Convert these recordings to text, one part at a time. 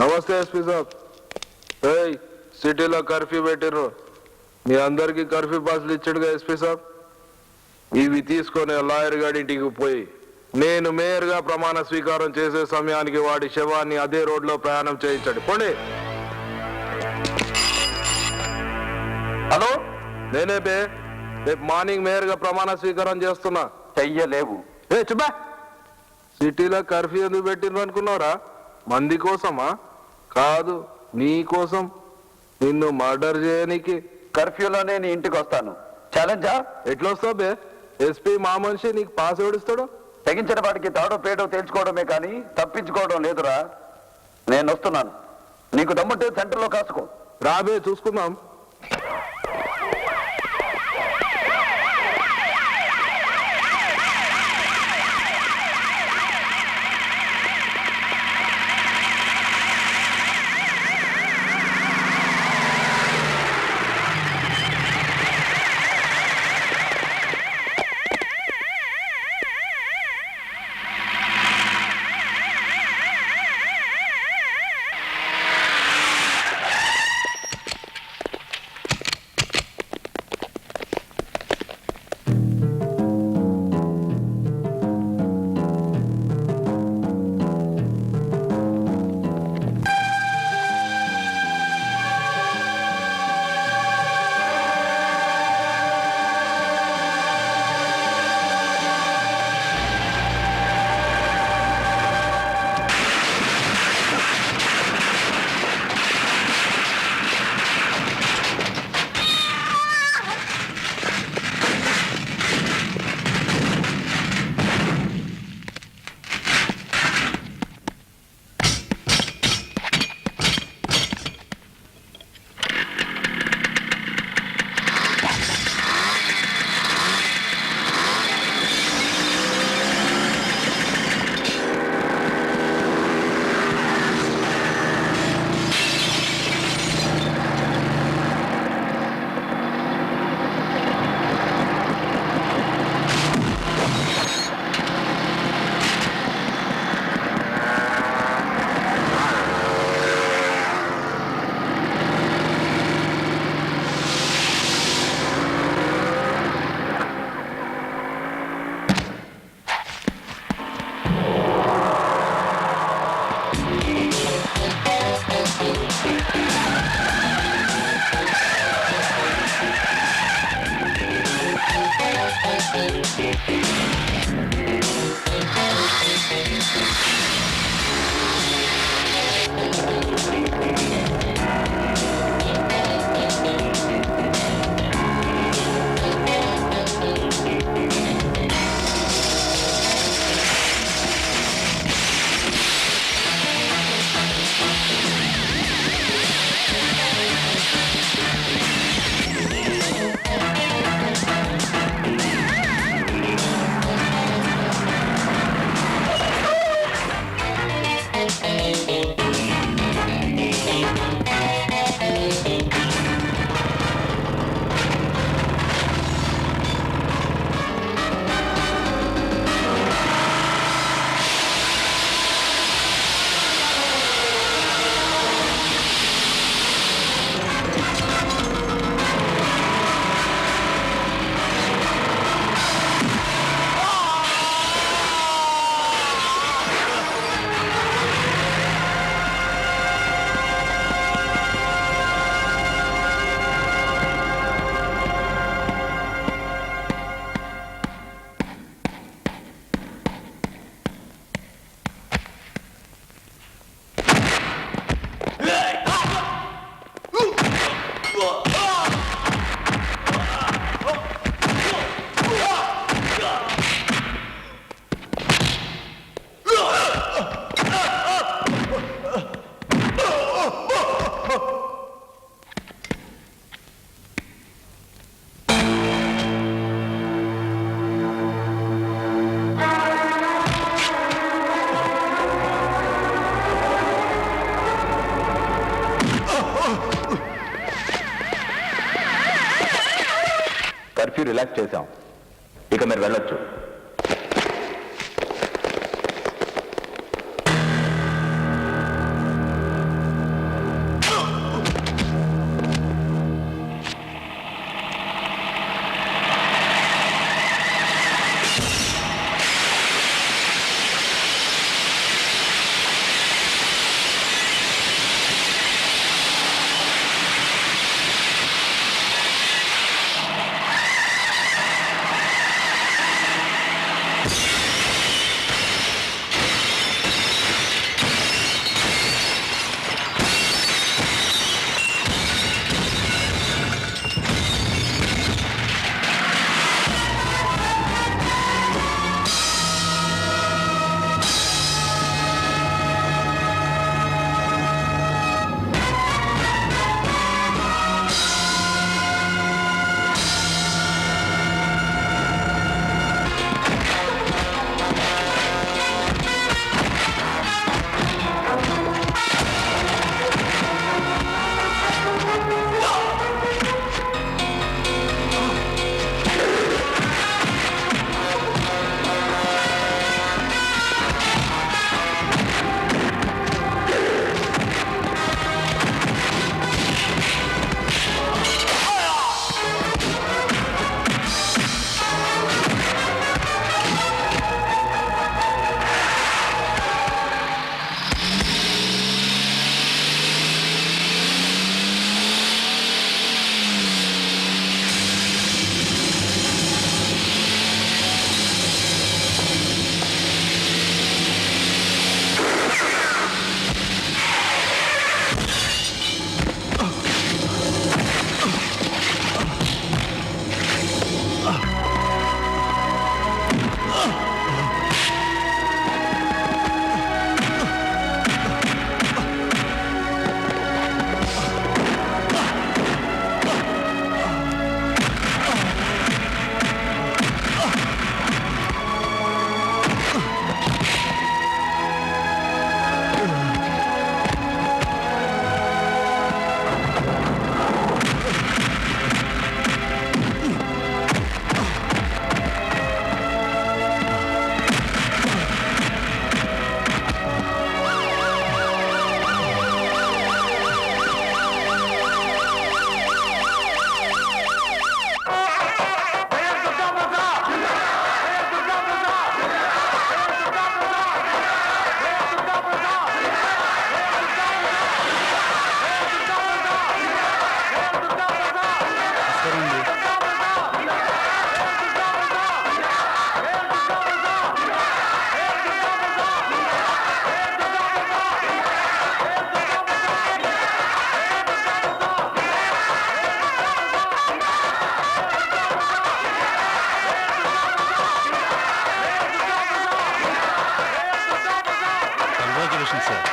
నమస్తే ఎస్పీ సాబ్. సిటీలో కర్ఫ్యూ పెట్టిర్రు. మీ అందరికి కర్ఫ్యూ పాసులు ఇచ్చాడుగా ఎస్పీ సాబ్. ఇవి తీసుకొని లాయర్ గారి ఇంటికి పోయి నేను మేయర్గా ప్రమాణ స్వీకారం చేసే సమయానికి వాడి శవాన్ని అదే రోడ్లో ప్రయాణం చేయించండి. పోండి. హలో, నేనే బే. రేపు మార్నింగ్ మేయర్గా ప్రమాణ స్వీకారం చేస్తున్నా. చెయ్యలేవు. చెప్పా, సిటీలో కర్ఫ్యూ ఎందుకు పెట్టిండ్రు అనుకున్నారా? మంది కోసమా? కాదు, నీ కోసం. నిన్ను మర్డర్ చేయనికి. కర్ఫ్యూలోనే నీ ఇంటికి వస్తాను. ఛాలెంజా? ఎట్లా వస్తావు బే? ఎస్పీ మా మనిషి నీకు పాస్ ఎవడిస్తాడు? తెగించిన వాడికి తాడో పేడో తేల్చుకోవడమే కానీ తప్పించుకోవడం లేదురా. నేను వస్తున్నాను. నీకు దమ్ముంటే సెంటర్లో కాసుకో. రాబే, చూసుకుందాం. కర్ఫ్యూ రిలాక్స్ చేశాం. ఇక మీరు వెళ్ళొచ్చు. Congratulation sir.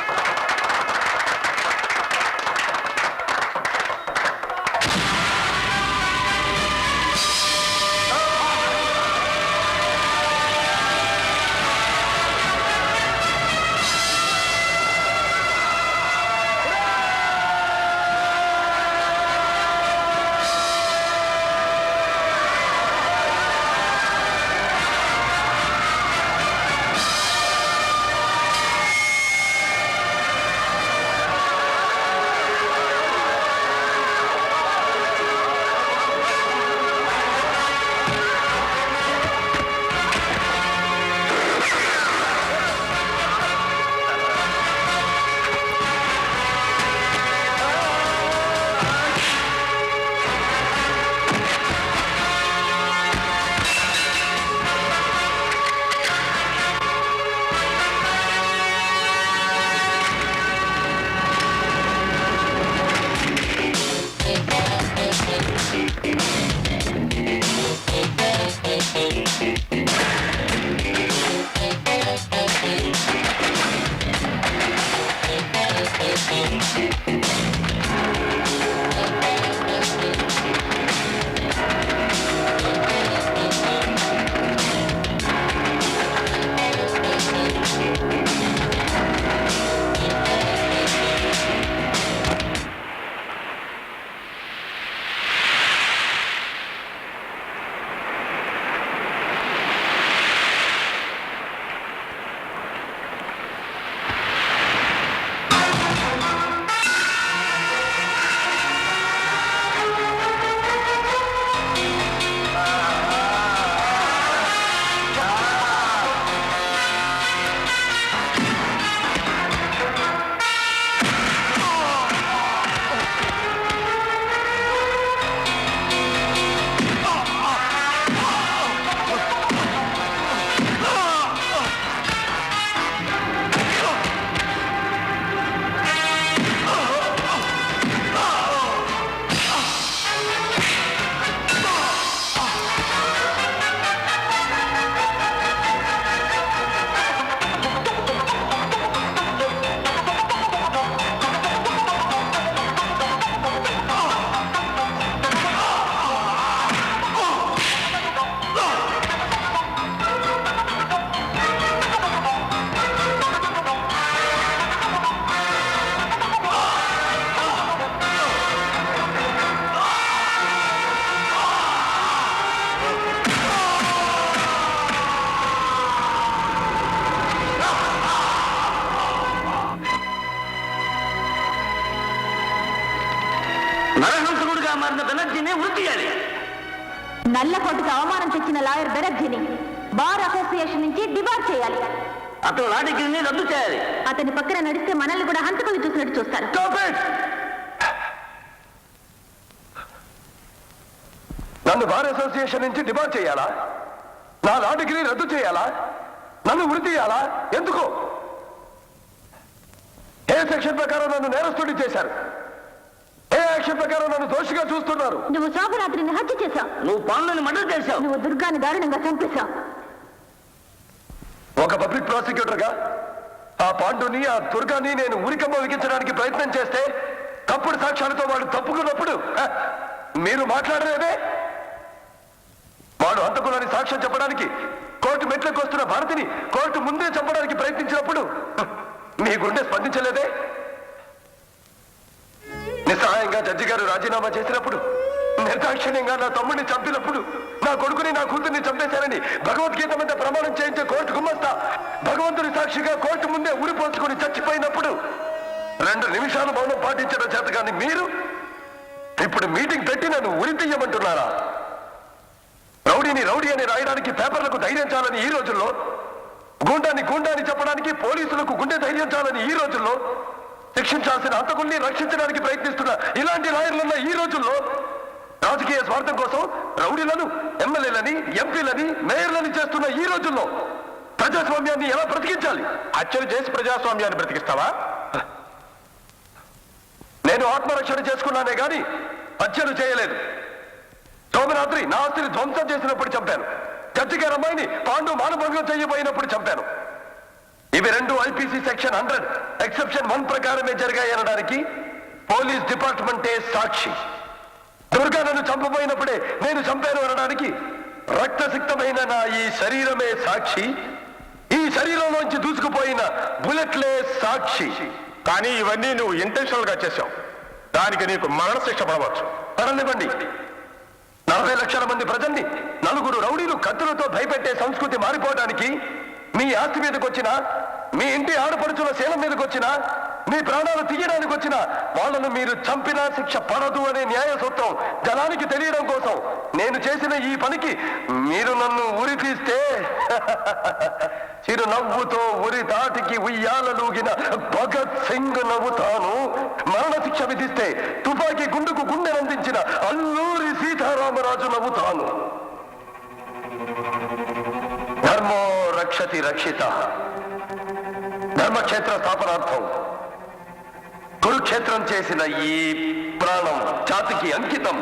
నరహంసకుడిగా మారిన బెనర్జీని వృత్తి చేయాలి. నల్లకోటకు అవమానం తెచ్చిన లాయర్ బెనర్జీని బార్ అసోసియేషన్ నుంచి డిబార్ చేయాలి. అతను లా డిగ్రీని రద్దు చేయాలి. అతని పక్కన నడిస్తే మనల్ని కూడా హంతకులు చూసినట్టు చూస్తారు. నన్ను బార్ అసోసియేషన్ నుంచి డిబార్ చేయాలా? నా లా డిగ్రీ రద్దు చేయాలా? నన్ను వృత్తి చేయాలా? ఎందుకు? ఏ సెక్షన్ ప్రకారం నన్ను నేరస్తుడిని చేశారు? ఏ యాక్షన్ ప్రకారం నన్ను దోషిగా చూస్తున్నారు? నువ్వు శోభరాత్రిని హత్య చేశావు. నువ్వు పాండుని మర్డర్ చేశావు. నువ్వు దుర్గాని దారుణంగా చంపేశావు. ఒక పబ్లిక్ ప్రాసిక్యూటర్ గా ఆ పాండుని ఆ దుర్గాని నేను ఉరికమ్మ విగించడానికి ప్రయత్నం చేస్తే తప్పుడు సాక్ష్యాలతో వాడు తప్పుకున్నప్పుడు మీరు మాట్లాడలేదే. వాడు హంతకులని సాక్ష్యం చెప్పడానికి కోర్టు మెట్లకు వస్తున్న భారతిని కోర్టు ముందే చంపడానికి ప్రయత్నించినప్పుడు మీ గుండె స్పందించలేదే. నిస్సహాయంగా జడ్జి గారు రాజీనామా చేసినప్పుడు, నిర్దాక్షిణ్యంగా నా తమ్ముడిని చంపినప్పుడు, నా కొడుకుని నా కూతుర్ని చంపేశారని భగవద్గీత మీద ప్రమాణం చేయించే కోర్టు గుమ్మస్తా భగవంతుడి సాక్షిగా కోర్టు ముందే ఉరిపోసుకుని చచ్చిపోయినప్పుడు 2 నిమిషాలు మౌనం పాటించడం చేత కానీ మీరు ఇప్పుడు మీటింగ్ పెట్టి నన్ను ఉరి తీయమంటున్నారా? రౌడీని రౌడీ అని రాయడానికి పేపర్లకు ధైర్యం చాలని ఈ రోజుల్లో, గూండాని గూండాని చెప్పడానికి పోలీసులకు గుండె ధైర్యం చాలని ఈ రోజుల్లో, శిక్షించాల్సిన హంతకుల్ని రక్షించడానికి ప్రయత్నిస్తున్న ఇలాంటి లాయర్లున్న ఈ రోజుల్లో రాజకీయ స్వార్థం కోసం రౌడీలను ఎమ్మెల్యేలని, ఎంపీలని, మేయర్లని చేస్తున్న ఈ రోజుల్లో ప్రజాస్వామ్యాన్ని ఎలా బ్రతికించాలి? హత్యలు చేసి ప్రజాస్వామ్యాన్ని బ్రతికిస్తావా? నేను ఆత్మరక్షణ చేసుకున్నానే గాని హత్యలు చేయలేదు. శోభరాత్రి నా ఆస్తిని ధ్వంసం చేసినప్పుడు చంపాను. జడ్జి గారి అమ్మాయిని పాండు మానభంగం చేయబోయినప్పుడు చంపాను. ఇవి రెండు ఐపీసీ సెక్షన్ 100 ఎక్సెప్షన్ 1 ప్రకారమే జరిగాయనడానికి పోలీస్ డిపార్ట్మెంటే సాక్షి. దుర్గా నన్ను చంపబోయినప్పుడే నేను చంపాను అనడానికి రక్తసిక్తమైన నా ఈ శరీరమే సాక్షి. ఈ శరీరంలోంచి దూసుకుపోయిన బుల్లెట్లే సాక్షి. కానీ ఇవన్నీ నువ్వు ఇంటెన్షనల్ గా చేశావు. దానికి నీకు మరణశిక్ష పడవచ్చు. పడనివ్వండి. 40 లక్షల మంది ప్రజల్ని 4 రౌడీలు కత్తులతో భయపెట్టే సంస్కృతి మారిపోవడానికి, మీ ఆస్తి మీదకి వచ్చినా, మీ ఇంటి ఆడపడుచుల శీలం మీదకి వచ్చినా, మీ ప్రాణాలు తీయడానికి వచ్చినా వాళ్ళను మీరు చంపినా శిక్ష పడదు అనే న్యాయ సూత్రం జనానికి తెలియడం కోసం నేను చేసిన ఈ పనికి మీరు నన్ను ఉరి తీస్తే చిరునవ్వుతో ఉరి తాటికి ఉయ్యాలలూగిన భగత్ సింగ్ నవ్వుతాను. మరణశిక్ష విధిస్తే తుపాకీ గుండుకు గుండెనందించిన అల్లూరి సీతారామరాజు నవ్వుతాను. ధర్మో రక్షతి రక్షిత. ధర్మక్షేత్ర స్థాపనార్థం కురుక్షేత్రం చేసిన ఈ ప్రాణం జాతికి అంకితం.